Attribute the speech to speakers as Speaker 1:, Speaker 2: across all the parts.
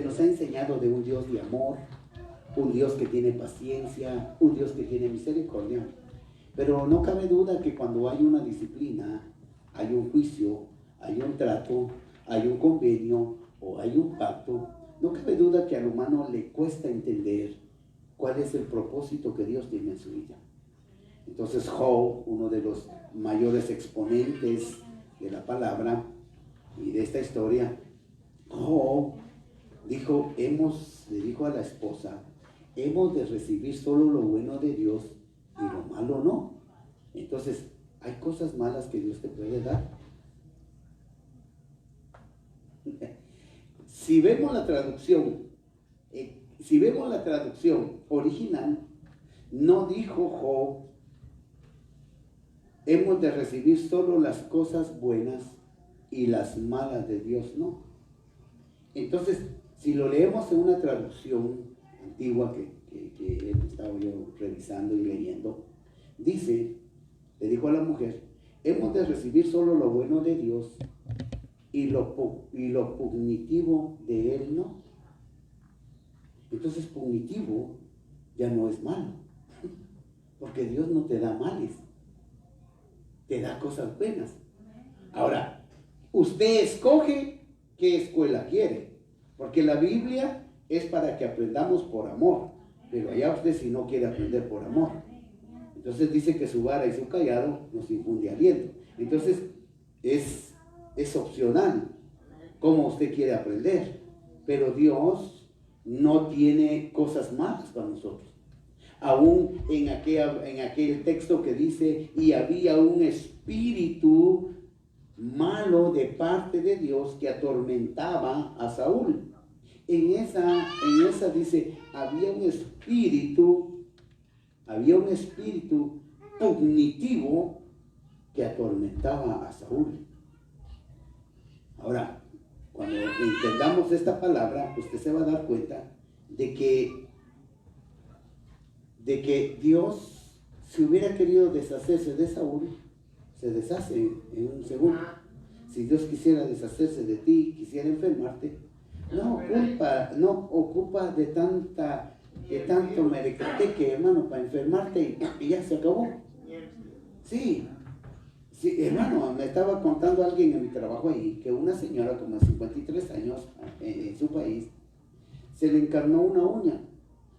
Speaker 1: Nos ha enseñado de un Dios de amor, un Dios que tiene paciencia, un Dios que tiene misericordia. Pero no cabe duda que cuando hay una disciplina, hay un juicio, hay un trato, hay un convenio o hay un pacto, no cabe duda que al humano le cuesta entender cuál es el propósito que Dios tiene en su vida. Entonces Job, uno de los mayores exponentes de la palabra y de esta historia, Job le dijo a la esposa, hemos de recibir solo lo bueno de Dios y lo malo no. Entonces, hay cosas malas que Dios te puede dar. Si vemos la traducción original, no dijo Job, hemos de recibir solo las cosas buenas y las malas de Dios no. Entonces, si lo leemos en una traducción antigua que he estado yo revisando y leyendo, dice, le dijo a la mujer, hemos de recibir solo lo bueno de Dios y lo punitivo de Él no. Entonces, punitivo ya no es malo, porque Dios no te da males, te da cosas buenas. Ahora, usted escoge qué escuela quiere. Porque la Biblia es para que aprendamos por amor, pero allá usted si no quiere aprender por amor. Entonces dice que su vara y su callado nos infunde aliento. Entonces es opcional cómo usted quiere aprender, pero Dios no tiene cosas malas para nosotros. Aún en aquel texto que dice, y había un espíritu malo de parte de Dios que atormentaba a Saúl. En esa dice, había un espíritu punitivo que atormentaba a Saúl. Ahora, cuando entendamos esta palabra, usted se va a dar cuenta de que Dios, si hubiera querido deshacerse de Saúl, se deshace en un segundo. Si Dios quisiera deshacerse de ti, quisiera enfermarte, no ocupa de tanto merequeteque, hermano, para enfermarte y ya se acabó. Sí, hermano, me estaba contando alguien en mi trabajo ahí que una señora como de 53 años en su país se le encarnó una uña,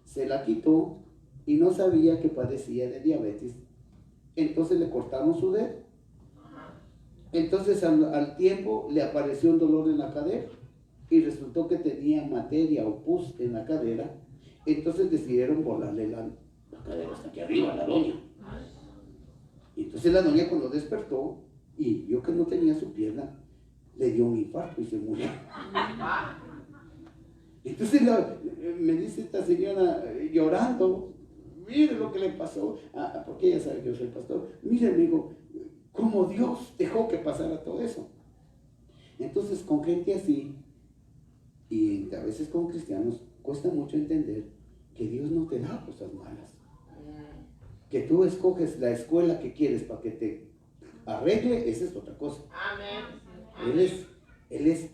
Speaker 1: se la quitó y no sabía que padecía de diabetes. Entonces le cortaron su dedo. Entonces al tiempo le apareció un dolor en la cadera y resultó que tenía materia o pus en la cadera. Entonces decidieron volarle la cadera hasta aquí arriba a la doña. Y entonces la doña cuando despertó y vio que no tenía su pierna, le dio un infarto y se murió. Entonces me dice esta señora llorando, mire lo que le pasó, porque ella sabe que yo soy pastor. Mire, amigo, cómo Dios dejó que pasara todo eso. Entonces, con gente así, y a veces con cristianos, cuesta mucho entender que Dios no te da cosas malas. Que tú escoges la escuela que quieres para que te arregle, esa es otra cosa. Amén. Él es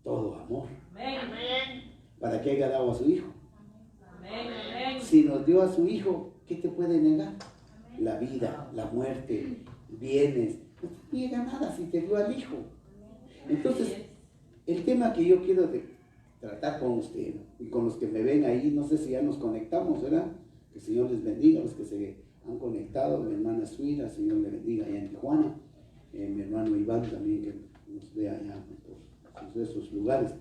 Speaker 1: todo amor. Amén. Para que haya dado a su hijo. Amén. Si nos dio a su hijo, ¿qué te puede negar? La vida, la muerte, bienes. No te niega nada si te dio al hijo. Entonces, el tema que yo quiero tratar con usted y con los que me ven ahí, no sé si ya nos conectamos, ¿verdad? Que el Señor les bendiga, los que se han conectado, mi hermana Suira, el Señor le bendiga allá en Tijuana, mi hermano Iván también que nos ve allá por esos lugares,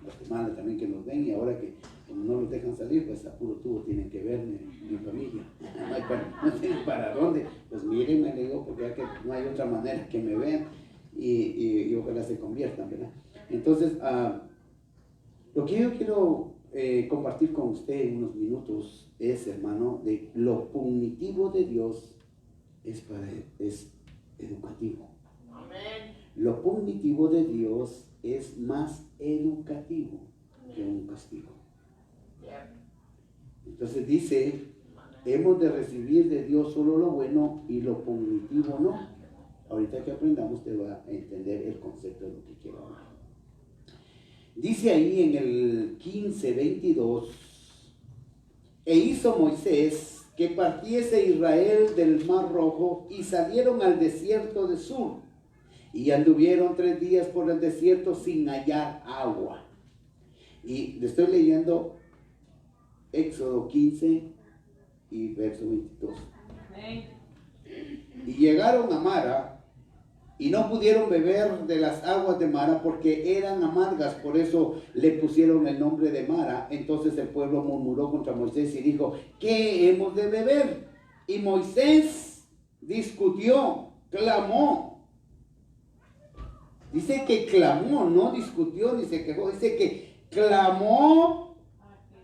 Speaker 1: Guatemala también que nos ven, y ahora que como no los dejan salir, pues a puro tubo tienen que verme, mi familia, no tienen para dónde, pues mírenme, le digo, porque ya que no hay otra manera que me vean y ojalá se conviertan, ¿verdad? Entonces, lo que yo quiero compartir con usted en unos minutos es, hermano, de lo punitivo de Dios es educativo. Amén. Lo punitivo de Dios es más educativo que un castigo. Entonces dice, hemos de recibir de Dios solo lo bueno y lo punitivo no. Ahorita que aprendamos te va a entender el concepto de lo que quiero hablar. Dice ahí en el 15:22, e hizo Moisés que partiese Israel del Mar Rojo y salieron al desierto de Sur y anduvieron 3 días por el desierto sin hallar agua. Y le estoy leyendo Éxodo 15 y verso 22. Y llegaron a Mara y no pudieron beber de las aguas de Mara porque eran amargas, por eso le pusieron el nombre de Mara. Entonces el pueblo murmuró contra Moisés y dijo, ¿qué hemos de beber? Y Moisés discutió, clamó. Dice que clamó, no discutió ni se quejó, dice que clamó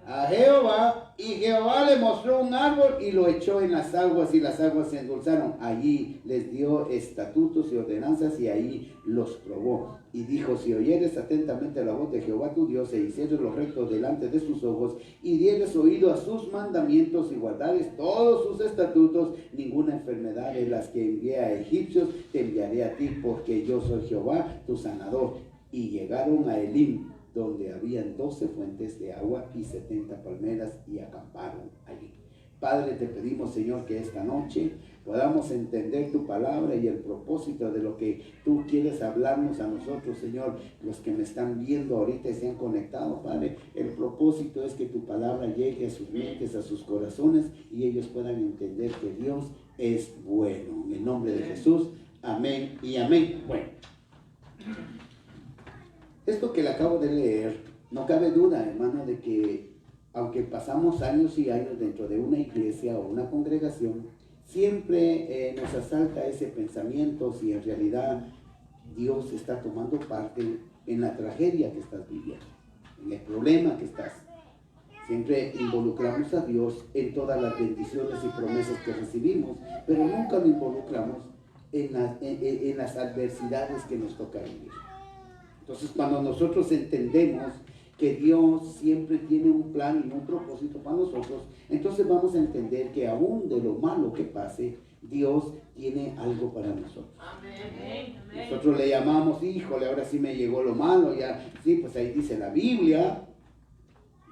Speaker 1: a Jehová, y Jehová le mostró un árbol y lo echó en las aguas y las aguas se endulzaron. Allí les dio estatutos y ordenanzas y ahí los probó. Y dijo, si oyeres atentamente la voz de Jehová tu Dios e hicieres lo recto delante de sus ojos y dieres oído a sus mandamientos y guardares todos sus estatutos, ninguna enfermedad de las que envié a egipcios te enviaré a ti, porque yo soy Jehová tu sanador. Y llegaron a Elim, donde habían 12 fuentes de agua y 70 palmeras, y acamparon allí. Padre, te pedimos, Señor, que esta noche podamos entender tu palabra y el propósito de lo que tú quieres hablarnos a nosotros, Señor. Los que me están viendo ahorita y se han conectado, Padre, el propósito es que tu palabra llegue a sus mentes, a sus corazones, y ellos puedan entender que Dios es bueno. En el nombre de Jesús, amén y amén. Bueno, esto que le acabo de leer, no cabe duda, hermano, de que aunque pasamos años y años dentro de una iglesia o una congregación, siempre nos asalta ese pensamiento si en realidad Dios está tomando parte en la tragedia que estás viviendo, en el problema que estás. Siempre involucramos a Dios en todas las bendiciones y promesas que recibimos, pero nunca lo involucramos en las adversidades que nos toca vivir. Entonces, cuando nosotros entendemos que Dios siempre tiene un plan y un propósito para nosotros, entonces vamos a entender que aún de lo malo que pase, Dios tiene algo para nosotros. Amén. Nosotros le llamamos, híjole, ahora sí me llegó lo malo, ya, sí, pues ahí dice la Biblia,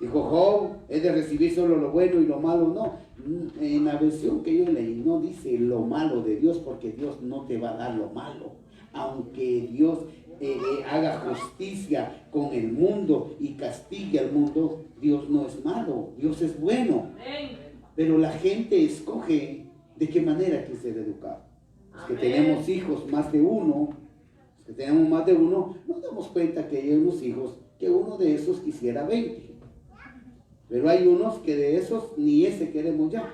Speaker 1: dijo Job, es de recibir solo lo bueno y lo malo. No, en la versión que yo leí no dice lo malo de Dios, porque Dios no te va a dar lo malo, aunque Dios haga justicia con el mundo y castigue al mundo. Dios no es malo, Dios es bueno. Pero la gente escoge de qué manera quiere ser educado. Los que tenemos hijos más de uno, nos damos cuenta que hay unos hijos que uno de esos quisiera 20. Pero hay unos que de esos ni ese queremos ya.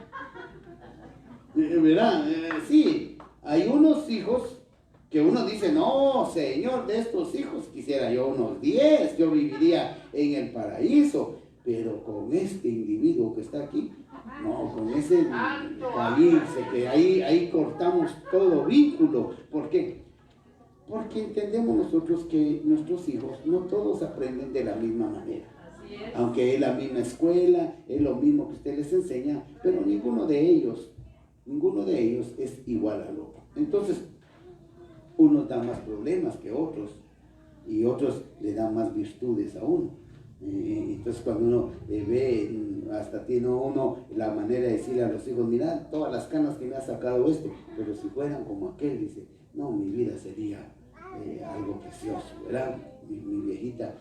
Speaker 1: ¿Verdad? Sí, hay unos hijos que uno dice, no, Señor, de estos hijos quisiera yo unos 10, yo viviría en el paraíso, pero con este individuo que está aquí, no, con ese, ahí cortamos todo vínculo. ¿Por qué? Porque entendemos nosotros que nuestros hijos no todos aprenden de la misma manera. Aunque es la misma escuela, es lo mismo que usted les enseña, pero ninguno de ellos es igual al otro. Entonces, unos dan más problemas que otros y otros le dan más virtudes a uno. Entonces cuando uno ve, hasta tiene uno la manera de decirle a los hijos, mira todas las canas que me ha sacado pero si fueran como aquel, dice, no, mi vida sería algo precioso, ¿verdad? Mi viejita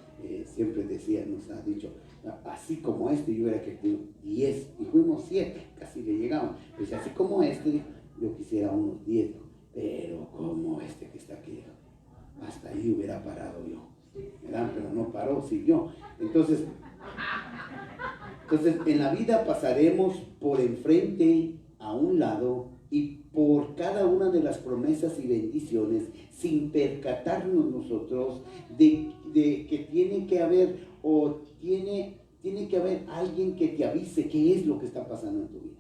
Speaker 1: siempre decía, nos ha dicho, así como yo hubiera querido 10, y fuimos 7, casi le llegamos, pues así como yo quisiera unos 10, pero como que está aquí, hasta ahí hubiera parado yo, ¿verdad? Pero no paró, siguió. Entonces en la vida pasaremos por enfrente, a un lado, y por cada una de las promesas y bendiciones, sin percatarnos nosotros de que tiene que haber alguien que te avise qué es lo que está pasando en tu vida.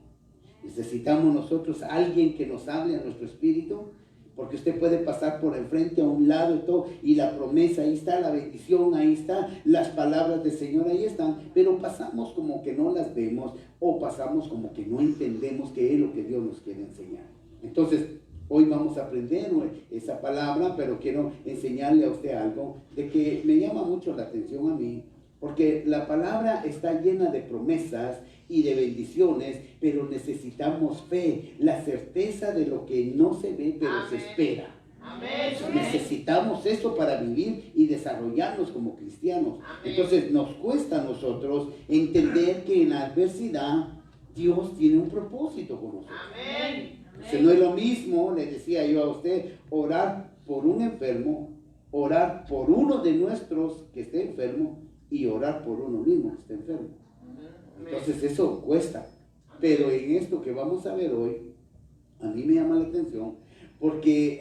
Speaker 1: Necesitamos nosotros a alguien que nos hable a nuestro espíritu, porque usted puede pasar por enfrente, a un lado y todo, y la promesa ahí está, la bendición ahí está, las palabras del Señor ahí están, pero pasamos como que no las vemos, o pasamos como que no entendemos qué es lo que Dios nos quiere enseñar. Entonces, Hoy vamos a aprender esa palabra, pero quiero enseñarle a usted algo de que me llama mucho la atención a mí, porque la palabra está llena de promesas y de bendiciones, pero necesitamos fe, la certeza de lo que no se ve, pero se espera. Amén. Necesitamos eso para vivir y desarrollarnos como cristianos. Amén. Entonces nos cuesta a nosotros entender que en la adversidad Dios tiene un propósito con nosotros. Amén. Entonces no es lo mismo, le decía yo a usted, orar por un enfermo, orar por uno de nuestros que esté enfermo y orar por uno mismo que esté enfermo. Entonces eso cuesta. Pero en esto que vamos a ver hoy, a mí me llama la atención porque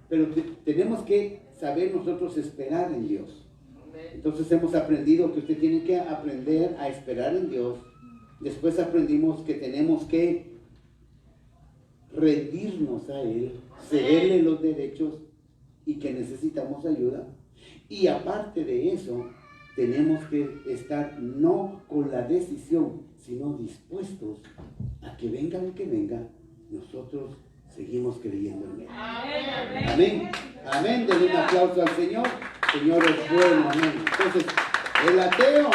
Speaker 1: pero tenemos que saber nosotros esperar en Dios. Entonces hemos aprendido que usted tiene que aprender a esperar en Dios. Después aprendimos que tenemos que rendirnos a Él, cederle los derechos y que necesitamos ayuda. Y aparte de eso, tenemos que estar no con la decisión, sino dispuestos a que venga lo que venga, nosotros seguimos creyendo en Él. Amén. Amén. Amén. Denle un aplauso al Señor. Señor es bueno. Amén. Entonces, el ateo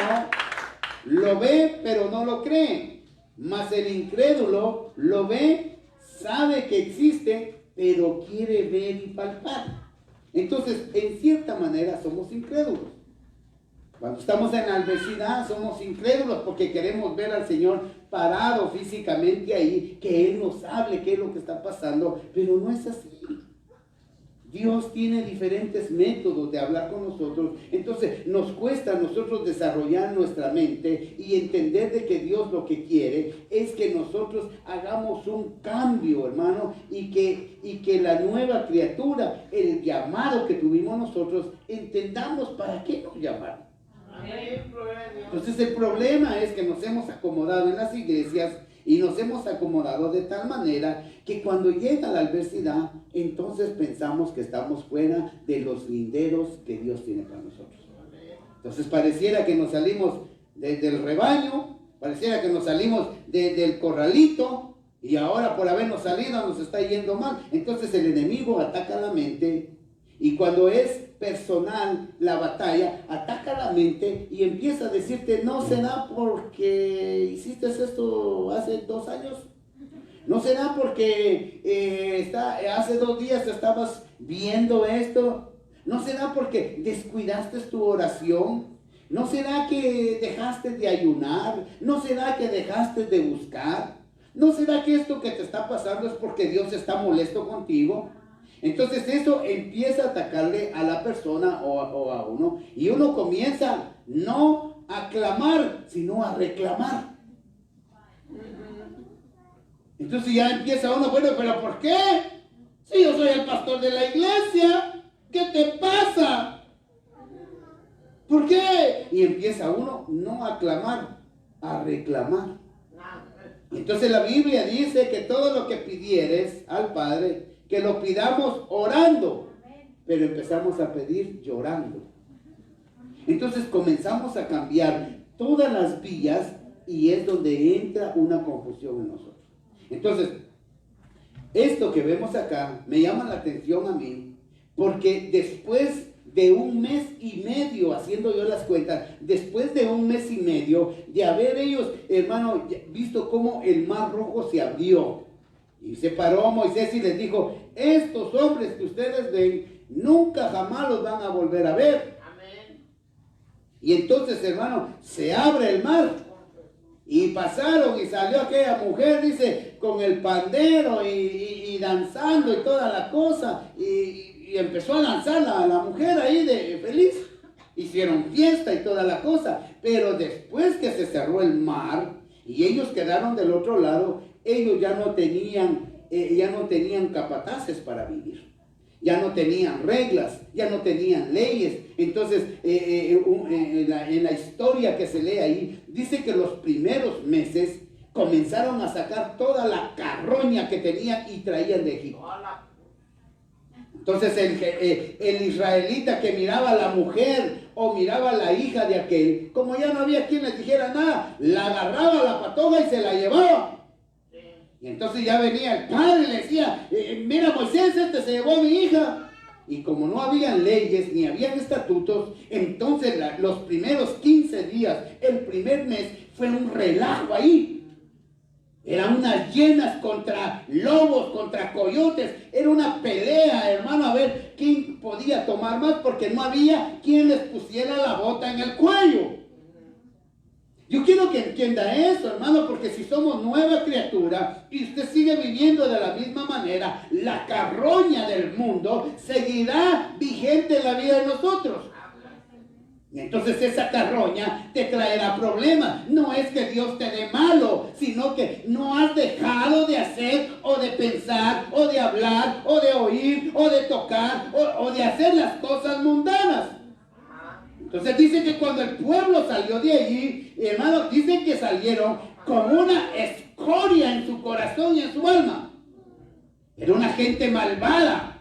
Speaker 1: lo ve, pero no lo cree. Mas el incrédulo lo ve, sabe que existe, pero quiere ver y palpar. Entonces, en cierta manera, somos incrédulos. Cuando estamos en la adversidad, somos incrédulos porque queremos ver al Señor parado físicamente ahí, que Él nos hable qué es lo que está pasando, pero no es así. Dios tiene diferentes métodos de hablar con nosotros. Entonces nos cuesta a nosotros desarrollar nuestra mente y entender de que Dios lo que quiere es que nosotros hagamos un cambio, hermano, y que la nueva criatura, el llamado que tuvimos nosotros, entendamos para qué nos llamaron. Entonces el problema es que nos hemos acomodado en las iglesias y nos hemos acomodado de tal manera que cuando llega la adversidad, entonces pensamos que estamos fuera de los linderos que Dios tiene para nosotros. Entonces pareciera que nos salimos del rebaño, pareciera que nos salimos del corralito y ahora por habernos salido nos está yendo mal. Entonces el enemigo ataca la mente y cuando es personal la batalla, ataca la mente y empieza a decirte, no será porque hiciste esto hace 2 años, no será porque hace 2 días estabas viendo esto, no será porque descuidaste tu oración, no será que dejaste de ayunar, no será que dejaste de buscar, no será que esto que te está pasando es porque Dios está molesto contigo. Entonces eso empieza a atacarle a la persona o a uno, y uno comienza no a clamar, sino a reclamar. Entonces ya empieza uno, bueno, pero ¿por qué? Si yo soy el pastor de la iglesia, ¿qué te pasa? ¿Por qué? Y empieza uno no a clamar, a reclamar. Entonces la Biblia dice que todo lo que pidieres al Padre, que lo pidamos orando, pero empezamos a pedir llorando. Entonces comenzamos a cambiar todas las vías y es donde entra una confusión en nosotros. Entonces, esto que vemos acá me llama la atención a mí, porque después de 1 mes y medio, haciendo yo las cuentas, después de 1 mes y medio de haber ellos, hermano, visto cómo el mar rojo se abrió, y se paró Moisés y les dijo, estos hombres que ustedes ven, nunca jamás los van a volver a ver. Amén. Y entonces, hermano, se abre el mar. Y pasaron y salió aquella mujer, dice, con el pandero y danzando y toda la cosa. Y empezó a danzar la mujer ahí de feliz. Hicieron fiesta y toda la cosa. Pero después que se cerró el mar y ellos quedaron del otro lado, ellos ya no tenían capataces para vivir, ya no tenían reglas, ya no tenían leyes. Entonces, en la historia que se lee ahí, dice que los primeros meses comenzaron a sacar toda la carroña que tenían y traían de Egipto. Entonces, el israelita que miraba a la mujer o miraba a la hija de aquel, como ya no había quien les dijera nada, la agarraba a la patoja y se la llevaba. Y entonces ya venía el padre y le decía, mira Moisés, este se llevó a mi hija. Y como no habían leyes ni habían estatutos, entonces los primeros 15 días, el primer mes, fue un relajo ahí. Eran unas llenas contra lobos, contra coyotes. Era una pelea, hermano, a ver quién podía tomar más, porque no había quien les pusiera la bota en el cuello. Yo quiero que entienda eso, hermano, porque si somos nueva criatura y usted sigue viviendo de la misma manera, la carroña del mundo seguirá vigente en la vida de nosotros. Y entonces esa carroña te traerá problemas. No es que Dios te dé malo, sino que no has dejado de hacer o de pensar o de hablar o de oír o de tocar o de hacer las cosas mundanas. Entonces dice que cuando el pueblo salió de allí, hermano, dicen que salieron con una escoria en su corazón y en su alma. Era una gente malvada.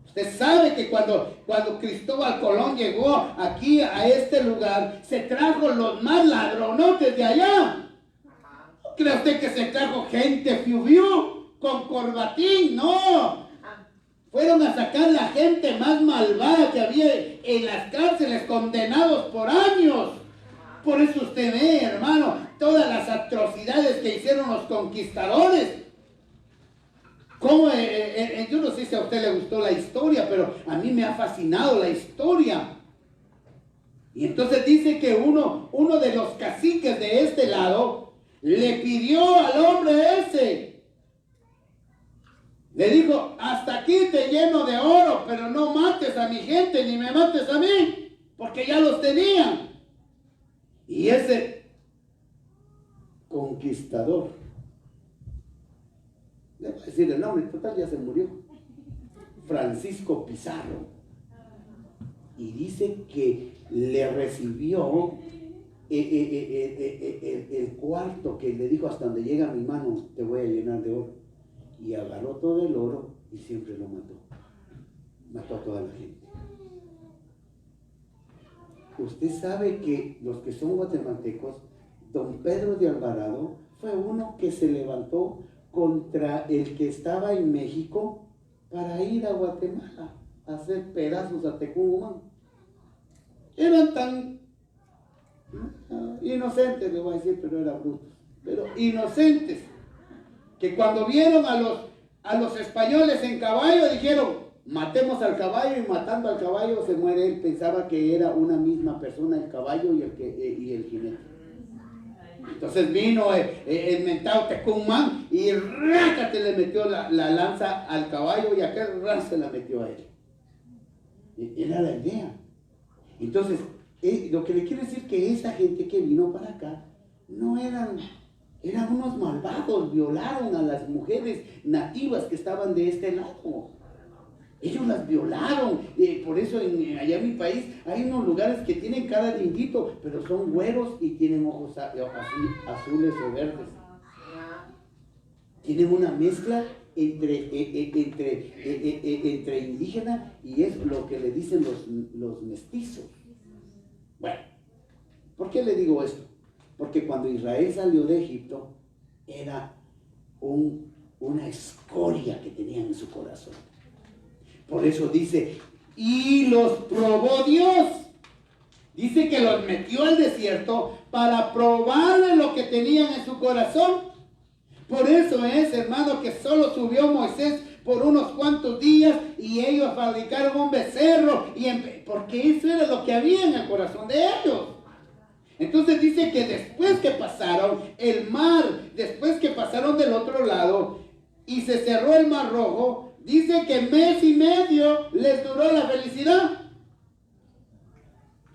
Speaker 1: Usted sabe que cuando Cristóbal Colón llegó aquí a este lugar, se trajo los más ladronotes de allá. ¿No cree usted que se trajo gente fiu con corbatín? No. Fueron a sacar la gente más malvada que había en las cárceles, condenados por años. Por eso usted ve, hermano, todas las atrocidades que hicieron los conquistadores. Como, yo no sé si a usted le gustó la historia, pero a mí me ha fascinado la historia. Y entonces dice que uno de los caciques de este lado le pidió al hombre ese, le dijo, hasta aquí te lleno de oro, pero no mates a mi gente ni me mates a mí, porque ya los tenían. Y ese conquistador, le voy a decir el nombre, total ya se murió, Francisco Pizarro, y dice que le recibió el cuarto, que le dijo, hasta donde llega mi mano te voy a llenar de oro, y agarró todo el oro y siempre lo mató a toda la gente. Usted sabe que los que son guatemaltecos, don Pedro de Alvarado fue uno que se levantó contra el que estaba en México para ir a Guatemala a hacer pedazos a Tecumán. Eran tan inocentes, le voy a decir, pero eran brutos, pero inocentes, que cuando vieron a los españoles en caballo dijeron, matemos al caballo, y matando al caballo se muere él. Pensaba que era una misma persona, el caballo y el jinete. Entonces vino el mentado Tecumán y rácate le metió la lanza al caballo, y aquel se la metió a él. Era la idea. Entonces, lo que le quiero decir que esa gente que vino para acá no eran unos malvados, violaron a las mujeres nativas que estaban de este lado. Ellos las violaron. Por eso allá en mi país hay unos lugares que tienen cara de indito, pero son güeros y tienen ojos azules o verdes. Tienen una mezcla entre indígena y es lo que le dicen los mestizos. Bueno, ¿por qué le digo esto? Porque cuando Israel salió de Egipto, era una escoria que tenían en su corazón. Por eso dice, y los probó Dios. Dice que los metió al desierto para probarle lo que tenían en su corazón. Por eso es, hermano, que solo subió Moisés por unos cuantos días y ellos fabricaron un becerro, porque eso era lo que había en el corazón de ellos. Entonces dice que después que pasaron el mar, después que pasaron del otro lado y se cerró el mar rojo, dice que mes y medio les duró la felicidad.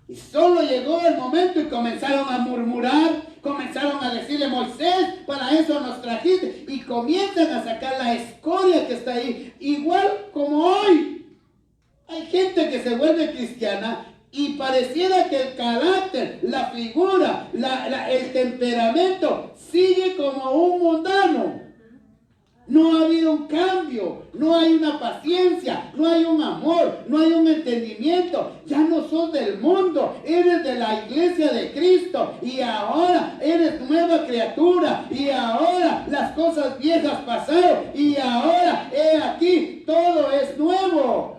Speaker 1: Y solo llegó el momento y comenzaron a murmurar, comenzaron a decirle, Moisés, para eso nos trajiste, y comienzan a sacar la escoria que está ahí, igual como hoy. Hay gente que se vuelve cristiana y pareciera que el carácter, la figura, el temperamento sigue como un mundano. No ha habido un cambio, no hay una paciencia, no hay un amor, no hay un entendimiento. Ya no sos del mundo, eres de la iglesia de Cristo y ahora eres nueva criatura y ahora las cosas viejas pasaron y ahora, he aquí, todo es nuevo.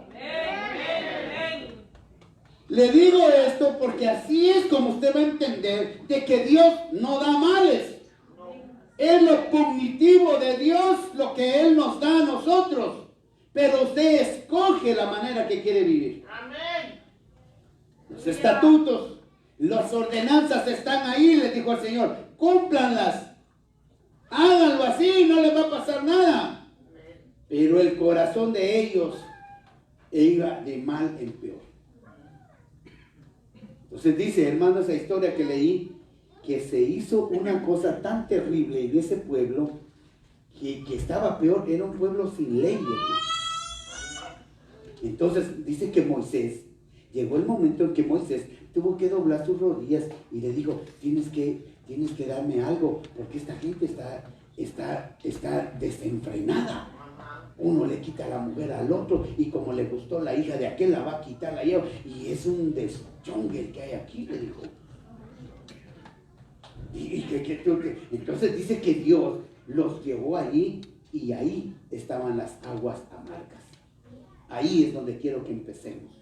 Speaker 1: Le digo esto porque así es como usted va a entender de que Dios no da males. Es lo cognitivo de Dios lo que Él nos da a nosotros. Pero usted escoge la manera que quiere vivir. Amén. Los estatutos, las ordenanzas están ahí, les dijo el Señor. Cúmplanlas. Háganlo así, no les va a pasar nada. Pero el corazón de ellos iba de mal en peor. Entonces dice, hermano, esa historia que leí, que se hizo una cosa tan terrible en ese pueblo que estaba peor, era un pueblo sin ley, hermano. Entonces dice que Moisés, llegó el momento en que Moisés tuvo que doblar sus rodillas y le dijo, tienes que darme algo, porque esta gente está desenfrenada. Uno le quita a la mujer al otro y como le gustó la hija de aquel, la va a quitar la hija. Y es un deschongue que hay aquí, le dijo. Entonces dice que Dios los llevó allí y ahí estaban las aguas amargas. Ahí es donde quiero que empecemos.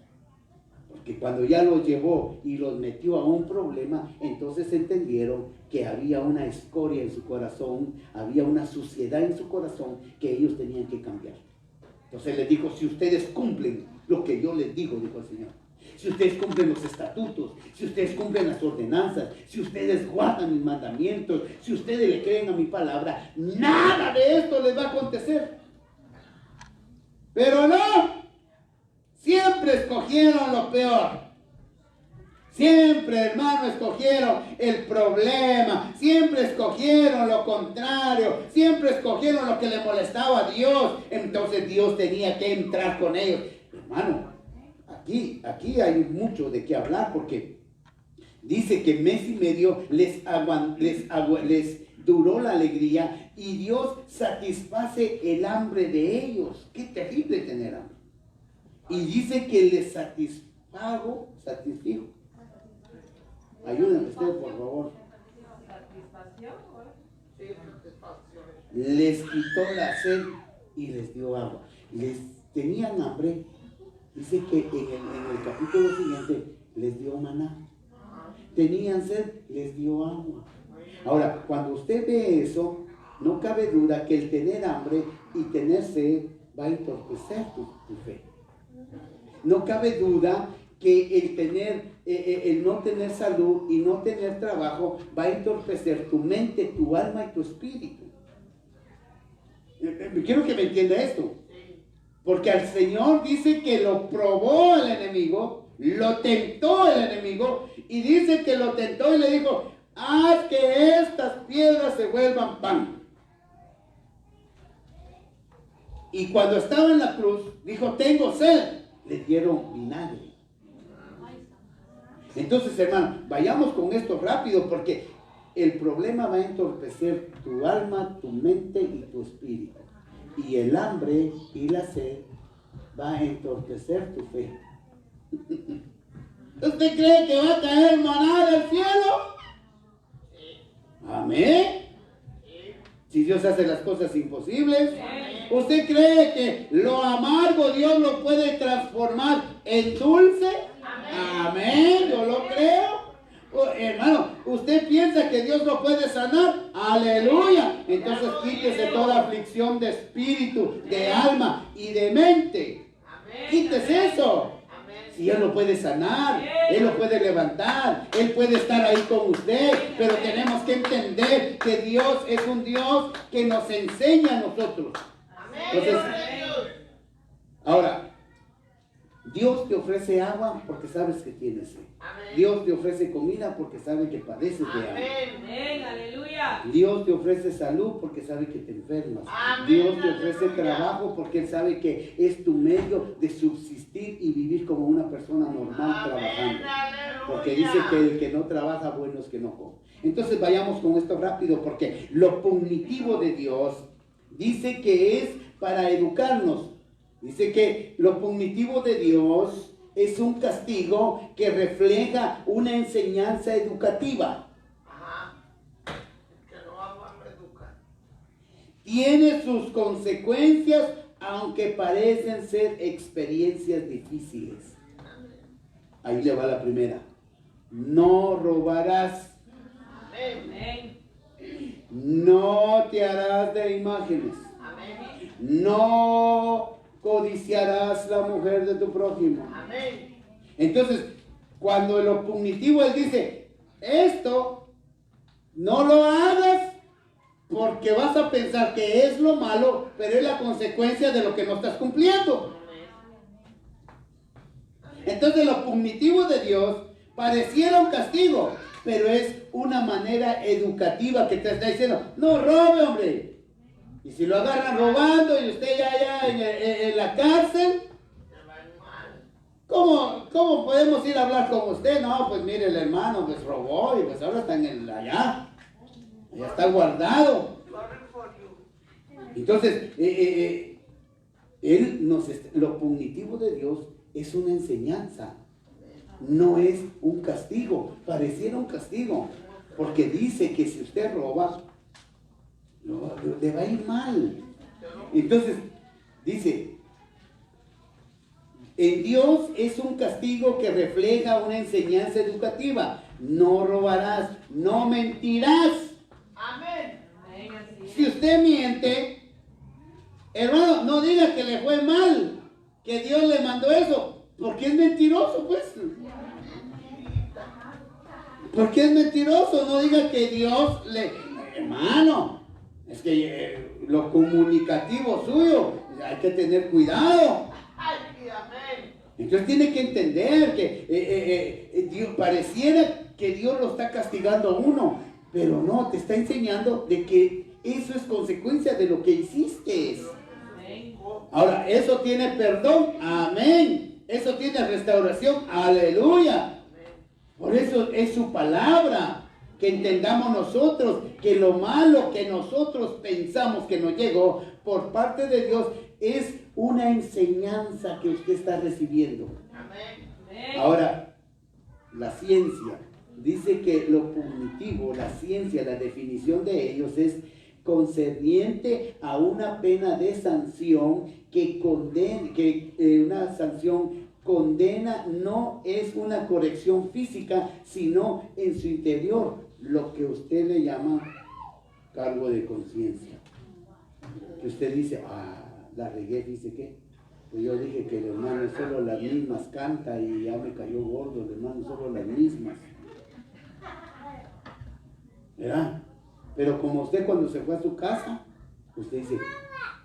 Speaker 1: Porque cuando ya los llevó y los metió a un problema, entonces entendieron que había una escoria en su corazón, había una suciedad en su corazón que ellos tenían que cambiar. Entonces les dijo, si ustedes cumplen lo que yo les digo, dijo el Señor, si ustedes cumplen los estatutos, si ustedes cumplen las ordenanzas, si ustedes guardan mis mandamientos, si ustedes le creen a mi palabra, nada de esto les va a acontecer. Pero no, siempre escogieron lo peor. Siempre, hermano, escogieron el problema, siempre escogieron lo contrario, siempre escogieron lo que le molestaba a Dios. Entonces Dios tenía que entrar con ellos. Hermano, aquí hay mucho de qué hablar porque dice que mes y medio les duró la alegría y Dios satisface el hambre de ellos. Qué terrible tener hambre. Y dice que les satisfijo. Ayúdenme usted, por favor. Les quitó la sed y les dio agua. Les tenían hambre. Dice que en el capítulo siguiente les dio maná. Tenían sed, les dio agua. Ahora, cuando usted ve eso, no cabe duda que el tener hambre y tener sed va a entorpecer tu fe. No cabe duda que el no tener salud y no tener trabajo va a entorpecer tu mente, tu alma y tu espíritu. Quiero que me entienda esto. Porque al Señor dice que lo probó el enemigo, lo tentó el enemigo, y dice que lo tentó y le dijo, haz que estas piedras se vuelvan pan. Y cuando estaba en la cruz, dijo, tengo sed. Le dieron vinagre. Entonces, hermano, vayamos con esto rápido porque el problema va a entorpecer tu alma, tu mente y tu espíritu. Y el hambre y la sed va a entorpecer tu fe. ¿Usted cree que va a caer maná del cielo? Amén. Si Dios hace las cosas imposibles. ¿Usted cree que lo amargo Dios lo puede transformar en dulce? Amén. Yo lo creo. Hermano, ¿usted piensa que Dios lo puede sanar? Aleluya. Entonces quítese toda aflicción de espíritu, de alma y de mente. Quítese eso. Si Él lo puede sanar, Él lo puede levantar, Él puede estar ahí con usted, pero tenemos que entender que Dios es un Dios que nos enseña a nosotros. Entonces, ahora, Dios te ofrece agua porque sabes que tienes sed. Dios te ofrece comida porque sabe que padeces de hambre. Aleluya. Dios te ofrece salud porque sabe que te enfermas. Dios te ofrece trabajo porque Él sabe que es tu medio de subsistir y vivir como una persona normal trabajando. Porque dice que el que no trabaja, bueno es que no come. Entonces vayamos con esto rápido porque lo punitivo de Dios dice que es para educarnos. Dice que lo punitivo de Dios es un castigo que refleja una enseñanza educativa.
Speaker 2: Que no vamos a educar.
Speaker 1: Tiene sus consecuencias, aunque parecen ser experiencias difíciles. Ahí le va la primera. No robarás.
Speaker 2: Amén.
Speaker 1: No te harás de imágenes.
Speaker 2: Amén.
Speaker 1: No codiciarás la mujer de tu prójimo.
Speaker 2: Amén.
Speaker 1: Entonces, cuando lo punitivo él dice, esto no lo hagas porque vas a pensar que es lo malo, pero es la consecuencia de lo que no estás cumpliendo. Entonces lo punitivo de Dios pareciera un castigo, pero es una manera educativa que te está diciendo, no robe, hombre. Y si lo agarran robando y usted ya en la cárcel, ¿cómo podemos ir a hablar con usted? No, pues mire, el hermano pues robó y pues ahora está allá está guardado. Entonces, lo punitivo de Dios es una enseñanza, no es un castigo. Pareciera un castigo, porque dice que si usted roba, le va a ir mal. Entonces, dice, en Dios es un castigo que refleja una enseñanza educativa. No robarás, no mentirás.
Speaker 2: Amén.
Speaker 1: Si usted miente, hermano, no diga que le fue mal, que Dios le mandó eso, porque es mentiroso, pues. Porque es mentiroso, no diga que Dios le... Hermano, es que lo comunicativo suyo, hay que tener cuidado. Entonces tiene que entender que Dios, pareciera que Dios lo está castigando a uno, pero no, te está enseñando de que eso es consecuencia de lo que hiciste. Ahora, eso tiene perdón, amén. Eso tiene restauración, aleluya. Por eso es su palabra. Que entendamos nosotros que lo malo que nosotros pensamos que nos llegó por parte de Dios es una enseñanza que usted está recibiendo.
Speaker 2: Amén.
Speaker 1: Ahora, la ciencia dice que lo punitivo, la ciencia, la definición de ellos es concerniente a una pena de sanción que condena, una sanción condena no es una corrección física, sino en su interior, lo que usted le llama cargo de conciencia. Que usted dice, la regué, dice que pues yo dije que el hermano solo las mismas canta y ya me cayó gordo, el hermano solo las mismas. ¿Verdad? Pero como usted cuando se fue a su casa, usted dice,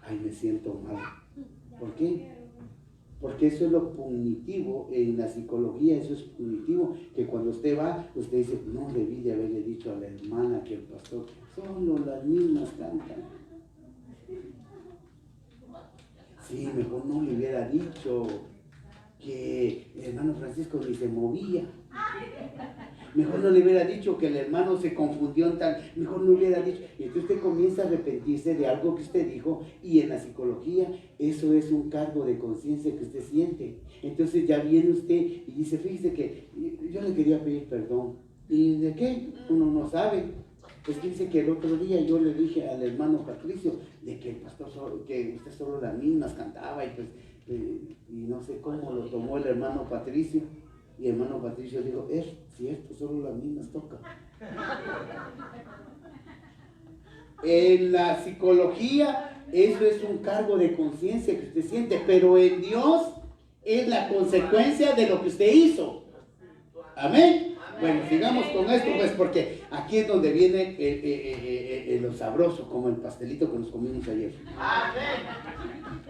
Speaker 1: ay, me siento mal. ¿Por qué? Porque eso es lo punitivo, en la psicología eso es punitivo, que cuando usted va, usted dice, no debí de haberle dicho a la hermana que el pastor, solo las mismas cantan. Sí, mejor no le hubiera dicho que el hermano Francisco ni se movía. Mejor no le hubiera dicho que el hermano se confundió en tal, mejor no le hubiera dicho. Y entonces usted comienza a arrepentirse de algo que usted dijo, y en la psicología eso es un cargo de conciencia que usted siente. Entonces ya viene usted y dice, fíjese que yo le quería pedir perdón. ¿Y de qué? Uno no sabe. Pues dice que el otro día yo le dije al hermano Patricio de que el pastor que usted solo las mismas cantaba y pues y no sé cómo lo tomó el hermano Patricio. Y el hermano Patricio dijo, es cierto, solo las mismas toca. En la psicología, eso es un cargo de conciencia que usted siente, pero en Dios es la consecuencia de lo que usted hizo. Amén. Bueno, sigamos con esto, pues, porque aquí es donde viene lo sabroso, como el pastelito que nos comimos ayer.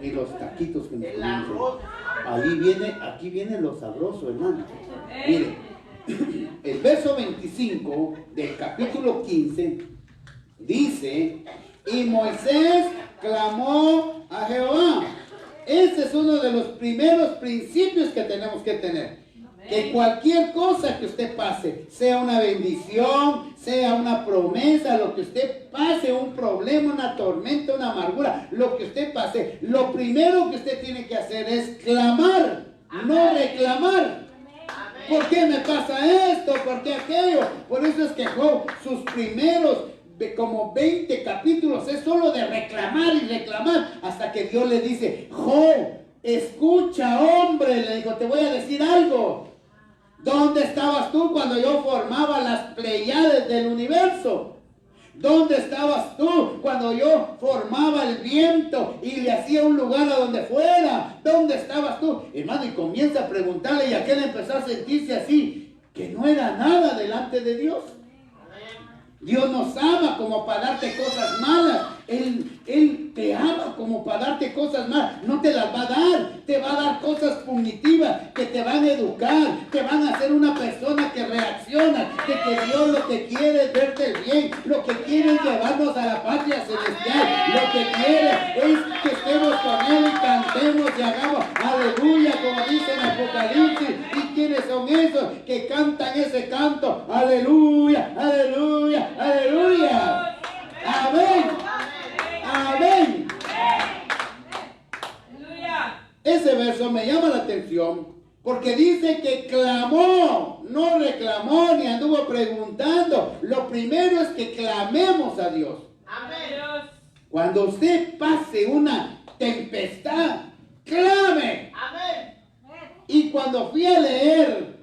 Speaker 1: Y los taquitos que nos comimos ayer. Aquí viene lo sabroso, hermano. Mire, el verso 25 del capítulo 15 dice, y Moisés clamó a Jehová. Ese es uno de los primeros principios que tenemos que tener. Que cualquier cosa que usted pase, sea una bendición, sea una promesa, lo que usted pase, un problema, una tormenta, una amargura, lo que usted pase, lo primero que usted tiene que hacer es clamar, no reclamar. ¿Por qué me pasa esto? ¿Por qué aquello? Por eso es que Job, sus primeros como 20 capítulos es solo de reclamar y reclamar, hasta que Dios le dice: Job, escucha, hombre, le dijo, te voy a decir algo. ¿Dónde estabas tú cuando yo formaba las Pleiades del universo? ¿Dónde estabas tú cuando yo formaba el viento y le hacía un lugar a donde fuera? ¿Dónde estabas tú? Hermano, y comienza a preguntarle, y aquel empezó a sentirse así, que no era nada delante de Dios. Dios nos ama como para darte cosas malas. Él te ama como para darte cosas malas. No te las va a dar. Te va a dar cosas punitivas que te van a educar. Te van a hacer una persona que reacciona. De que Dios lo que quiere es verte bien. Lo que quiere es llevarnos a la patria celestial. Lo que quiere es que estemos con Él y cantemos y hagamos aleluya, como dice en Apocalipsis. ¿Y quiénes son esos que cantan ese canto? Aleluya, aleluya, aleluya. Amén. Amén. Ese verso me llama la atención porque dice que clamó, no reclamó ni anduvo preguntando. Lo primero es que clamemos a Dios.
Speaker 2: Amén.
Speaker 1: Cuando usted pase una tempestad, clame.
Speaker 2: Amén.
Speaker 1: Y cuando fui a leer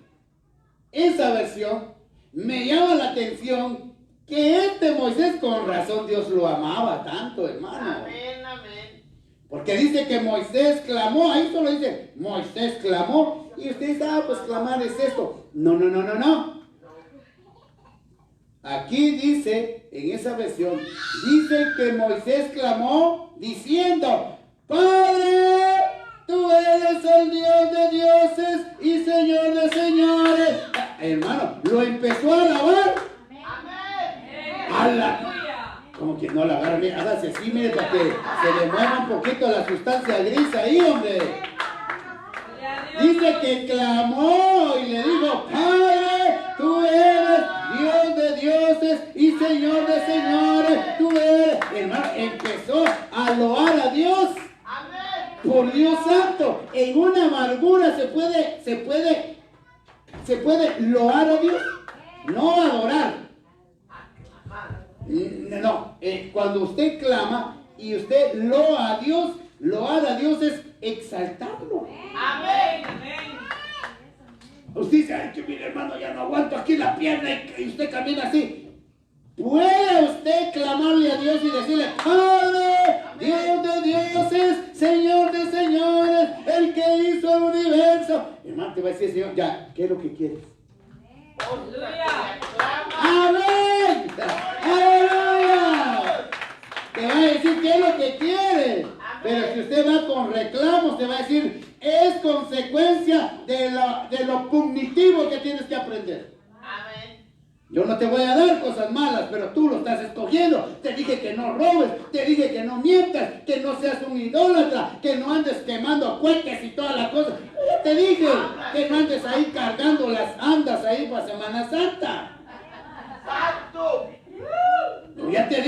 Speaker 1: esa versión, me llama la atención que Moisés, con razón Dios lo amaba tanto, hermano.
Speaker 2: Amén, amén.
Speaker 1: Porque dice que Moisés clamó, ahí solo dice, Moisés clamó, y usted dice, pues clamar es esto. No. Aquí dice, en esa versión, dice que Moisés clamó diciendo: Padre, tú eres el Dios de dioses y Señor de señores. Hermano, lo empezó a alabar. Como que no la agarra, mira, hágase así, mire, para que se le mueva un poquito la sustancia gris ahí, hombre. Dice que clamó y le dijo: Padre, tú eres Dios de dioses y Señor de señores, tú eres. Hermano, empezó a loar a Dios. Por Dios santo, en una amargura se puede loar a Dios, no adorar. No, cuando usted clama y usted loa a Dios, loar a Dios es exaltarlo.
Speaker 2: Amén.
Speaker 1: Usted dice: ay, que mire, hermano, ya no aguanto aquí la pierna, y usted camina así. ¿Puede usted clamarle a Dios y decirle: Padre, Dios de dioses, Señor de señores, el que hizo el universo? Hermano, te va a decir el Señor: ya, ¿qué es lo que quieres? ¡Amén! ¡Aleluya! Te va a decir qué es lo que quiere. Pero si usted va con reclamos, te va a decir: es consecuencia de lo punitivo que tienes que aprender.
Speaker 2: Amén.
Speaker 1: Yo no te voy a dar cosas malas, pero tú lo estás escogiendo. Te dije que no robes, te dije que no mientas, que no seas un idólatra, que no andes quemando cohetes y todas las cosas. Te dije que no andes ahí cargando las andas ahí para Semana Santa.
Speaker 2: Santo.
Speaker 1: Ya te